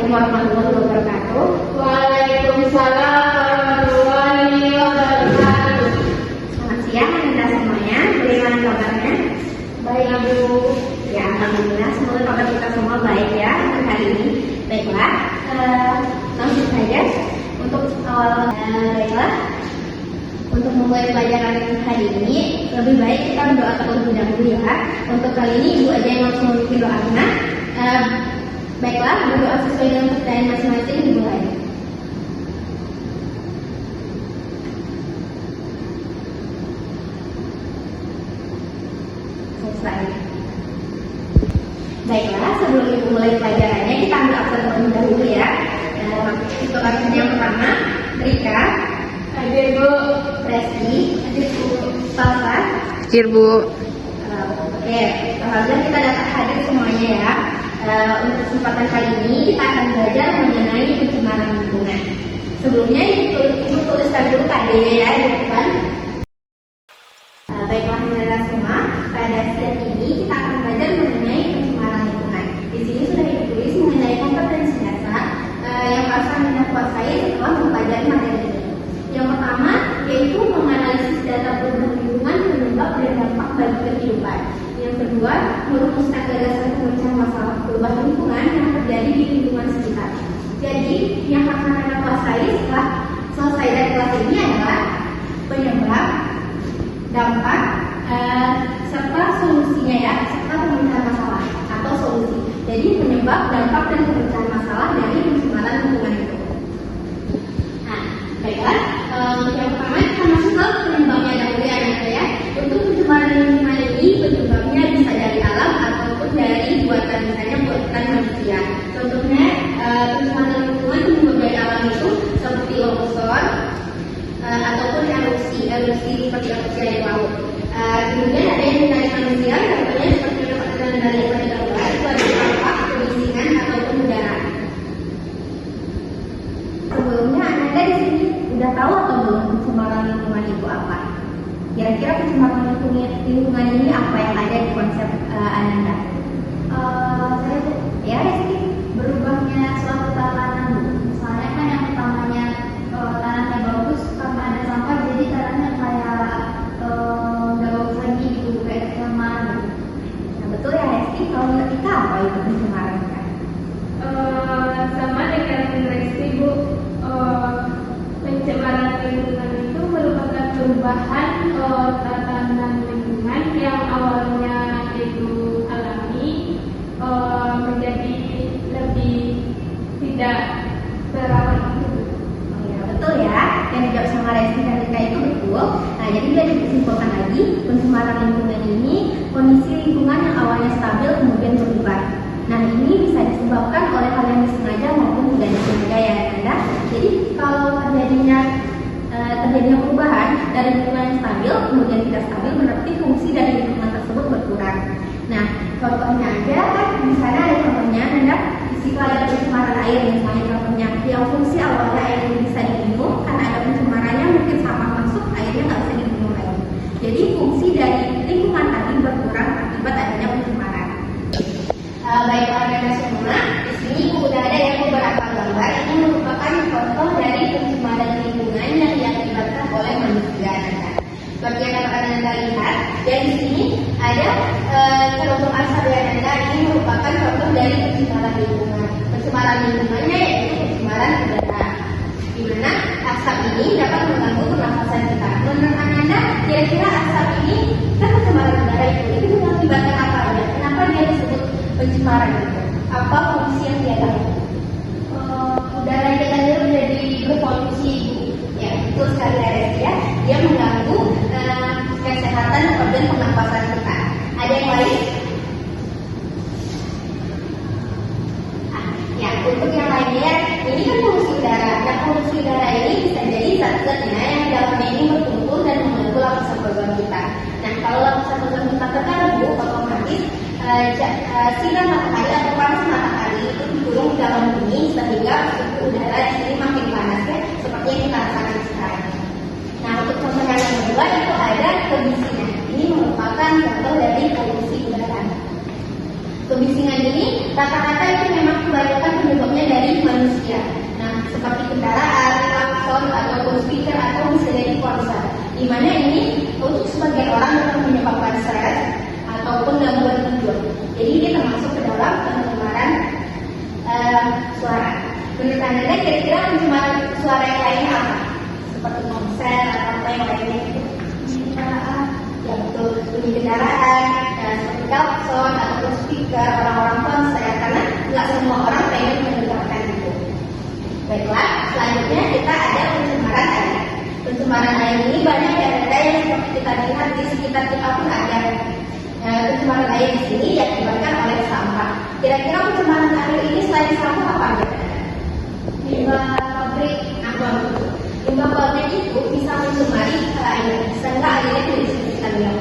Assalamualaikum warahmatullahi wabarakatuh. Waalaikumsalam warahmatullahi wabarakatuh. Selamat siang Anda semuanya. Bagaimana kabarnya? Baik, Bu. Ya, alhamdulillah. Semoga kabar kita semua baik ya untuk hari ini. Baiklah, langsung saja untuk awal. Baiklah, untuk memulai pelajaran hari ini lebih baik kita berdoa terlebih dahulu ya. Untuk kali ini Ibu aja yang langsung memimpin doanya. Baiklah, berdoa sesuai dengan pertanyaan masing-masing dimulai. Selesai. Baiklah, sebelum Ibu mulai pelajarannya, kita ambil absen terlebih dahulu ya. Untuk absen yang pertama, Rika. Hadir, Bu. Presti. Hadir, Bu. Salsa. Hadir, Bu. Oke, alhamdulillah kita dapat hadir semuanya ya. Untuk kesempatan kali ini kita akan belajar mengenai pencemaran lingkungan. Sebelumnya Ibu tuliskan dulu KD-nya ya di depan. Baiklah saudara semua, pada sesi ini kita akan belajar mengenai pencemaran lingkungan. Di sini sudah ditulis mengenai kompetensi dasar yang harus Anda kuasai setelah mempelajari materi ini. Yang pertama yaitu menganalisis data perubahan lingkungan penyebab dan dampak bagi kehidupan. Yang kedua, merumuskan gagasan pemecahan masalah perubahan lingkungan yang terjadi di lingkungan sekitar. Jadi, yang akan Anda kuasai setelah selesai dari kelas ini adalah penyebab, dampak, serta solusinya ya, serta pemecahan masalah atau solusi. Jadi, penyebab, dampak, dan pemecahan masalah dari pencemaran lingkungan itu. Nah, baiklah, yang pertama kita masuk ke penyebabnya dahulu ya. Untuk pencemaran lingkungan ini penyebabnya bisa dari alam ataupun dari buatan, misalnya buatan manusia. Contohnya pencemaran lingkungan penyebab dari alam itu seperti longsor ataupun erupsi seperti erupsi air laut. Kemudian ada yang dari manusia, contohnya seperti yang dari pada gambar itu ada sampah, kebisingan ataupun udara. Sebelumnya Anda di sini udah tahu atau belum pencemaran lingkungan itu apa? Kira-kira pencemaran lingkungan ini apa yang ada di konsep Ananda? Saya Ya, Rizky. berubahnya suatu tatanan, Bu. Misalnya kan yang pertamanya tanahnya bagus karena ada sampah, jadi tanahnya kayak nggak bagus lagi gitu, kayak kecemar gitu. Nah, betul ya, Rizky. Kalau menurut kita apa itu pencemaran kan? Sama dengan Resti, Bu. Pencemaran lingkungan itu merupakan perubahan tatanan lingkungan yang awalnya itu alami menjadi lebih tidak terawat itu. Oh ya, betul ya. Yang dijawab sama Resti dan Rika itu betul. Nah, jadi bisa disimpulkan lagi, pencemaran lingkungan ini kondisi lingkungan yang awalnya stabil kemudian berubah. Nah, ini bisa disebabkan oleh hal yang disengaja maupun tidak disengaja ya, Anda. Jadi kalau terjadinya perubahan dari lingkungan yang stabil kemudian tidak stabil, berarti fungsi dari lingkungan tersebut berkurang. Nah, contohnya aja kan di sana ada contohnya, Anda di ada pencemaran air misalnya, contohnya yang fungsi awalnya air ini bisa diminum, karena ada pencemarannya mungkin sampah masuk, airnya nggak bisa diminum lagi. Jadi fungsi dari lingkungan tadi berkurang akibat adanya pencemaran. Baiklah Anda semua, di sini udah ada yang beberapa gambar. Ini merupakan contoh dari pencemaran lingkungan yang diakibatkan oleh manusia. Seperti yang dapat Anda lihat, dan di sini ada kelompok asap yang Anda, ini merupakan contoh dari pencemaran lingkungan. Pencemaran lingkungannya yaitu pencemaran udara, di mana asap ini dapat mengganggu pernafasan kita. Menurut Anda, kira-kira asap ini kan pencemaran udara itu mengakibatkan apa aja? Kenapa dia disebut pencemaran itu? Apa fungsi yang dia lakukan? Udara kita itu menjadi berpolusi, ya betul sekali ya. Dia mengganggu kesehatan organ pernapasan kita. Ada yang lain? Ya, untuk yang lainnya, ini kan polusi udara. Nah, polusi udara ini bisa jadi zat-zatnya yang di dalamnya ini berkumpul dan mengganggu lapisan ozon kita. Nah, kalau lapisan ozon kita terganggu, otomatis sinar matahari atau panas matahari itu dikurung di dalam bumi sehingga suhu udara di sini makin panas ya, seperti yang kita rasakan sekarang. Nah, untuk contoh yang kedua itu ada kebisingan. Ini merupakan contoh dari polusi udara. Kebisingan ini rata-rata itu memang kebanyakan penyebabnya dari manusia. Nah, seperti kendaraan, klakson, ataupun speaker, atau bisa dari ponsel. Di mana ini untuk sebagian orang dapat menyebabkan stres ataupun gangguan tidur. Jadi dia termasuk ke dalam pencemaran suara. Menurut Anda kira-kira pencemaran suara yang lainnya apa? Seperti konser atau apa yang lainnya? Kendaraan, ya betul, bunyi kendaraan, seperti klakson ataupun speaker, orang-orang konser, karena nggak semua orang pengen mendengarkan itu. Baiklah, selanjutnya kita ada pencemaran air. Pencemaran air ini banyak daerah yang seperti kita lihat di sekitar kita pun ada. Pencemaran air di sini diakibatkan oleh sampah. Kira-kira pencemaran air ini selain sampah apa aja? Limbah pabrik. Limbah pabrik itu bisa mencemari air, sehingga airnya tidak bisa kita minum.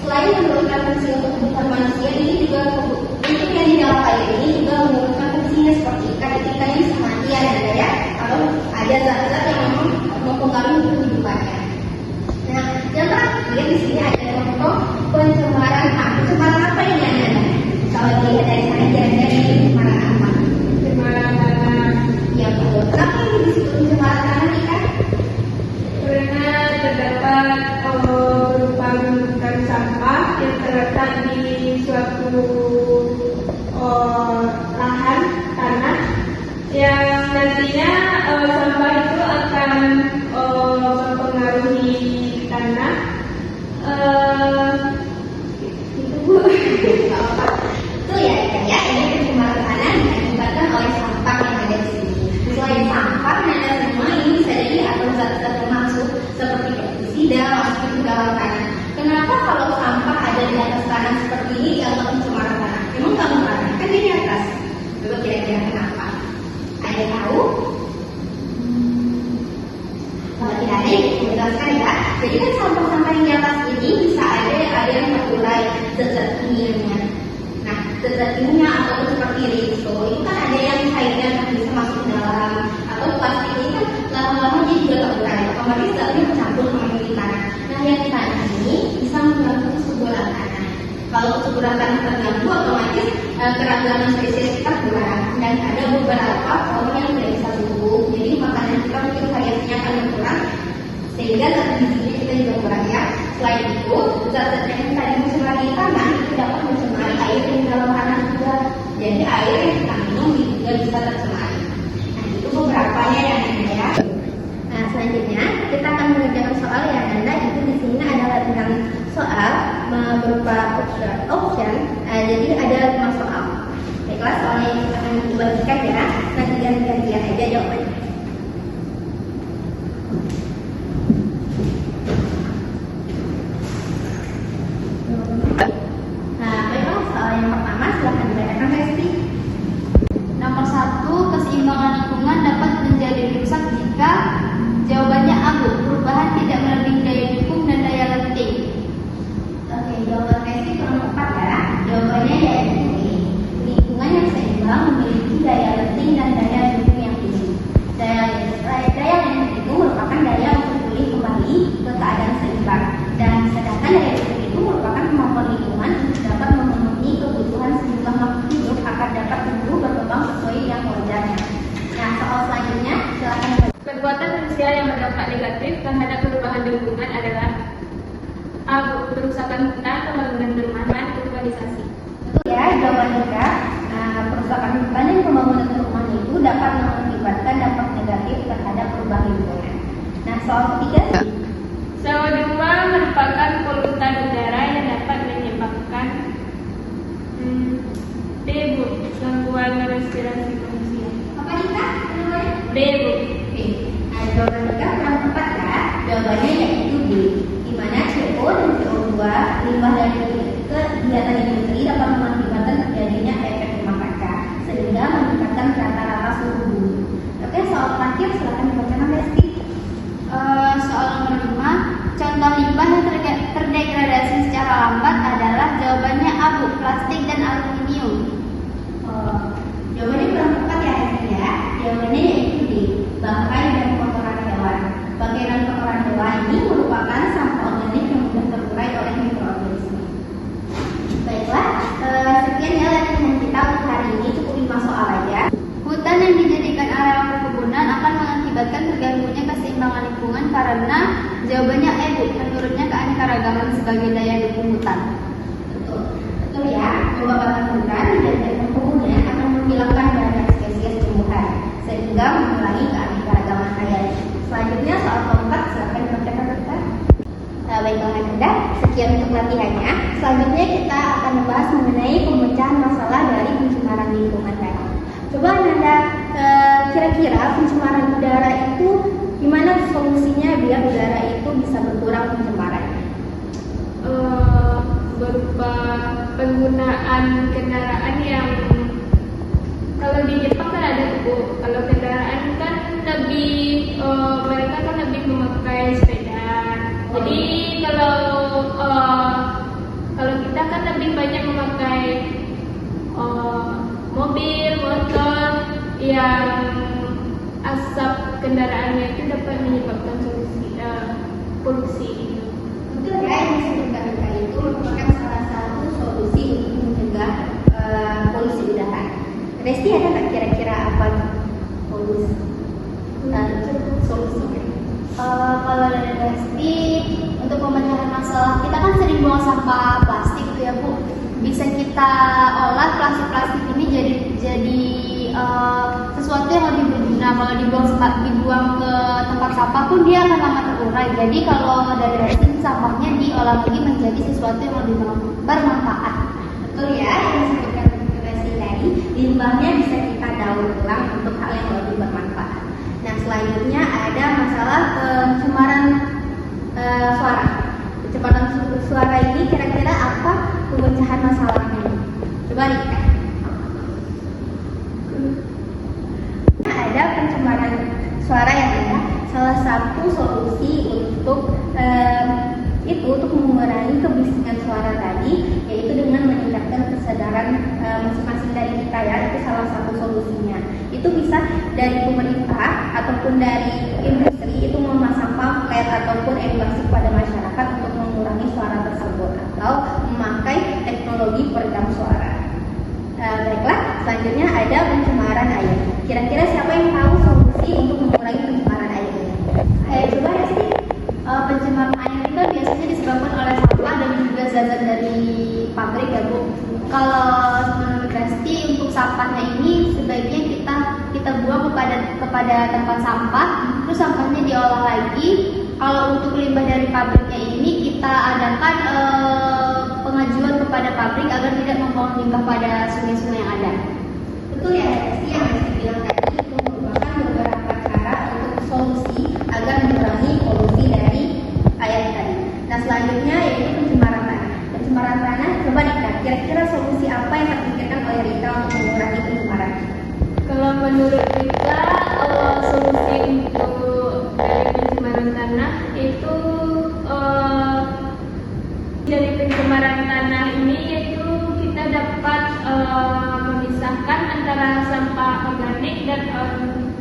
Selain menurunkan fungsi untuk kebutuhan manusia, ini juga untuk yang di dalam air ini juga menurunkan fungsinya seperti ikan yang bisa mati ya, kalau ada zat-zat yang memang mempengaruhi kehidupannya. Nah, yang terakhir di sini ada contoh pencemaran apa? Pencemaran apa ini ada? Kalau dilihat dari sana kira-kira ini pencemaran apa? Pencemaran tanah. Ya betul. Kenapa ini disebut pencemaran tanah nih kan? Karena terdapat berupa gunungan sampah yang terletak di suatu lahan tanah yang nantinya sampah itu akan mempengaruhi tanah. Itu Bu. Itu ya, ini pencemaran tanah diakibatkan oleh sampah yang ada di sini. Selain sampah, ada semua ini bisa jadi atau zat-zat yang masuk seperti pestisida masuk ke dalam tanah. Kenapa kalau sampah ada di atas tanah seperti ini dianggap pencemaran tanah? Emang kamu tanah kan di atas. Coba kira-kira kenapa? Ada yang tahu? Kalau tidak ada, yang menjelaskan ya. Jadi kan sampah-sampah yang di atas ini bisa ada yang terurai zat-zat kimianya. Nah, zat-zat kimia ataupun seperti rinso itu kan ada yang cairnya bisa masuk ke dalam, atau plastik ini kan lama-lama dia juga terurai, otomatis zatnya bercampur sama yang di tanah. Nah, yang di tanah ini bisa mengganggu kesuburan tanah. Kalau kesuburan tanah terganggu, otomatis keragaman spesies kita kurang, dan ada beberapa pohon yang tidak bisa tumbuh. Jadi makanan kita mungkin variasinya akan berkurang, sehingga zat gizinya kita juga kurang ya. Selain itu, zat-zat yang tadi mencemari tanah itu dapat mencemari air yang dalam tanah juga. Jadi air yang kita minum juga bisa tercemari. Nah, itu beberapanya yang ada ya. Nah, selanjutnya kita akan mengerjakan soal yang ada itu di sini adalah tentang soal berupa option. Jadi ada 5 soal. Baiklah, soalnya kita akan dibagikan ya. Nanti ganti-gantian aja jawabannya. Nah, baiklah, soal yang pertama silahkan dibacakan Resti. Nomor 1, keseimbangan lingkungan dapat menjadi rusak jika jawabannya A, perubahan tidak melebihi daya dukung dan daya lenting. Oke, jawaban Resti kurang tepat ya. Jawabannya yaitu lingkungan yang seimbang memiliki daya lenting dan daya dukung yang tinggi. Daya lenting itu merupakan daya untuk pulih kembali ke keadaan seimbang, dan sedangkan daya dukung itu merupakan kemampuan lingkungan untuk dapat memenuhi kebutuhan sejumlah makhluk hidup agar dapat tumbuh berkembang sesuai yang wajarnya. Nah, soal selanjutnya silakan. Perbuatan manusia yang berdampak negatif terhadap perubahan lingkungan adalah A. Perusakan hutan, pembangunan perumahan, urbanisasi. Betul ya, jawaban kita. Perusakan hutan dan pembangunan perumahan itu dapat mengakibatkan dampak negatif terhadap perubahan lingkungan. Nah, soal ketiga. CO2 merupakan polutan udara yang dapat menyebabkan B. Gangguan respirasi manusia. Apa nih Kak? Jawabannya? B. Oke. Nah, jawaban kita kurang tepat ya. Jawabannya yaitu B. Di mana CO dan CO2 limbah dari kegiatan industri dapat mengakibatkan terjadinya efek rumah kaca, sehingga meningkatkan rata-rata suhu bumi. Oke, soal terakhir silakan dibacakan Resti. Soal nomor 5, contoh limbah yang terdeteksi wilayah dukung hutan. Betul, betul ya. Pembabakan hutan dan kemudian akan menghilangkan banyak spesies tumbuhan sehingga mengurangi keanekaragaman hayati. Selanjutnya soal keempat, silakan dibacakan dokter. Baiklah Anda, sekian untuk latihannya. Selanjutnya kita akan membahas mengenai pemecahan masalah dari pencemaran lingkungan tadi. Coba Anda kira-kira pencemaran udara itu gimana solusinya biar udara itu bisa berkurang pencemarannya? Berupa penggunaan kendaraan yang kalau di Jepang kan ada tuh, kalau kendaraan kan lebih mereka kan lebih memakai sepeda. Jadi kalau kita kan lebih banyak memakai mobil, motor yang asap kendaraannya itu dapat menyebabkan polusi. Betul ya, yang disebutkan tadi itu merupakan salah satu solusi untuk mencegah polusi udara. Resti ada nggak kira-kira apa solusinya? Kalau dari Resti, untuk pemecahan masalah, kita kan sering buang sampah plastik tuh ya Bu. Bisa kita olah plastik-plastik ini jadi sesuatu yang lebih berguna. Kalau dibuang ke tempat sampah pun dia akan lama terurai. Jadi kalau dari Resti, sampahnya diolah lagi menjadi sesuatu yang lebih bermanfaat. Betul ya, yang disebutkan Resti tadi, limbahnya bisa kita daur ulang untuk hal yang lebih bermanfaat. Nah, selanjutnya ada masalah pencemaran suara. Pencemaran suara ini kira-kira apa pemecahan masalahnya? Coba Rika. Ada pencemaran suara yang ada. Salah satu solusi untuk untuk mengurangi kebisingan suara tadi, yaitu dengan meningkatkan kesadaran masing-masing dari kita ya, itu salah satu solusinya. Itu bisa dari pemerintah ataupun dari industri itu memasang pamflet ataupun edukasi pada masyarakat untuk mengurangi suara tersebut atau memakai teknologi peredam suara. Baiklah, selanjutnya ada pencemaran air. Kira-kira siapa yang tahu solusi untuk mengurangi pencemaran air ini? Ayo coba ya sih. Pencemaran air itu biasanya disebabkan oleh sampah dan juga zat-zat dari pabrik ya Bu. Kalau menurut Resti, untuk sampahnya ini sebaiknya kita buang kepada tempat sampah, terus sampahnya diolah lagi. Kalau untuk limbah dari pabriknya ini kita adakan pengajuan kepada pabrik agar tidak membuang limbah pada sungai-sungai yang ada. Betul ya, Resti, yang Resti bilang tadi itu merupakan beberapa cara untuk solusi agar mengurangi polusi dari air tadi. Nah, selanjutnya yaitu pencemaran tanah. Pencemaran tanah, coba Rika, kira-kira solusi apa yang terpikirkan oleh Rika untuk mengurangi pencemaran? Kalau menurut kita solusi untuk dari pencemaran tanah itu dari pencemaran tanah ini yaitu kita dapat memisahkan antara sampah organik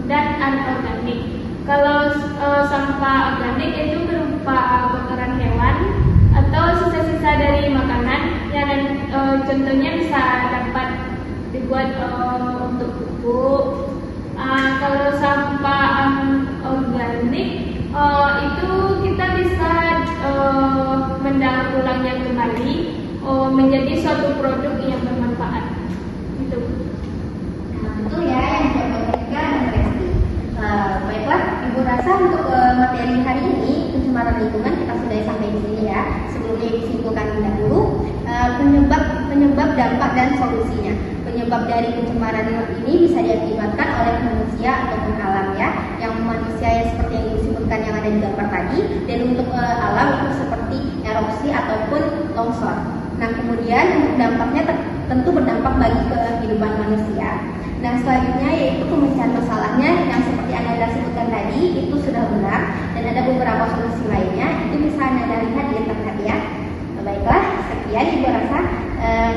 dan anorganik. Kalau sampah organik itu berupa kotoran hewan atau sisa-sisa dari makanan yang contohnya bisa dapat dibuat untuk pupuk. Kalau sampah organik itu kita bisa mendaur ulangnya kembali menjadi suatu produk yang bermanfaat. Gitu. Nah, betul ya yang dijawab oleh Rika dan Resti. Baiklah, Ibu rasa untuk materi hari ini pencemaran lingkungan kita sudah sampai di sini ya. Sebelumnya Ibu simpulkan dahulu penyebab, dampak dan solusinya. Penyebab dari pencemaran ini bisa diakibatkan oleh manusia ataupun alam ya. Yang manusia yang seperti yang disebutkan yang ada di gambar tadi, dan untuk alam itu seperti erupsi ataupun longsor. Nah, kemudian untuk dampaknya tentu berdampak bagi kehidupan manusia. Nah, selanjutnya yaitu pemecahan masalahnya yang seperti Anda sebutkan tadi itu sudah benar, dan ada beberapa solusi lainnya itu bisa Anda lihat di internet ya. Baiklah, sekian Ibu rasa.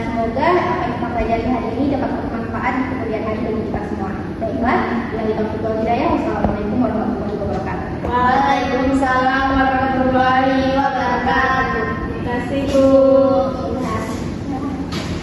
Semoga apa yang kita pelajari hari ini dapat bermanfaat di kemudian hari bagi kita semua. Baiklah, wabillahi taufiq wal hidayah. Wassalamualaikum warahmatullahi wabarakatuh. Waalaikumsalam warahmatullahi wabarakatuh. Terima kasih Bu.